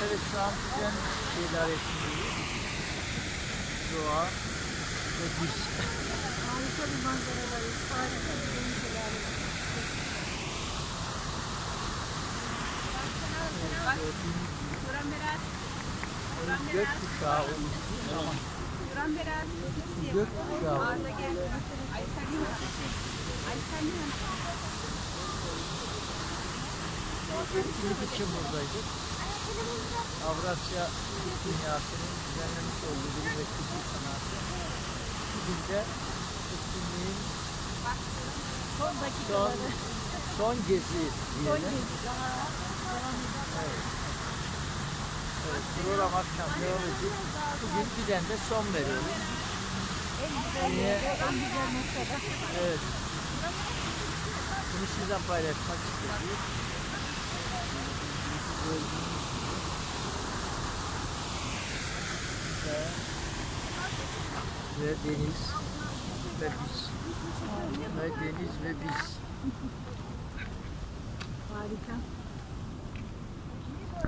Evet, şu an güzel şeyler yaşıyoruz. Doğa ve biz. Harika bir manzaradayız. Harika bir görüntüler. Gökkuşağı oluştu ama gökkuşağı etkinlik için buradaydık. Avrasya Dünyası'nın düzenlemiş olduğu bilim ve kültür sanatı. Bugün de etkinliğin son gezi diyelim. Evet. Evet, program akşam devam edecek. Bugün giden de son veriyoruz. En güzel noktada. Evet. Bunu sizden paylaşmak istedik. Ve deniz ve biz. Ve deniz ve biz. Harika.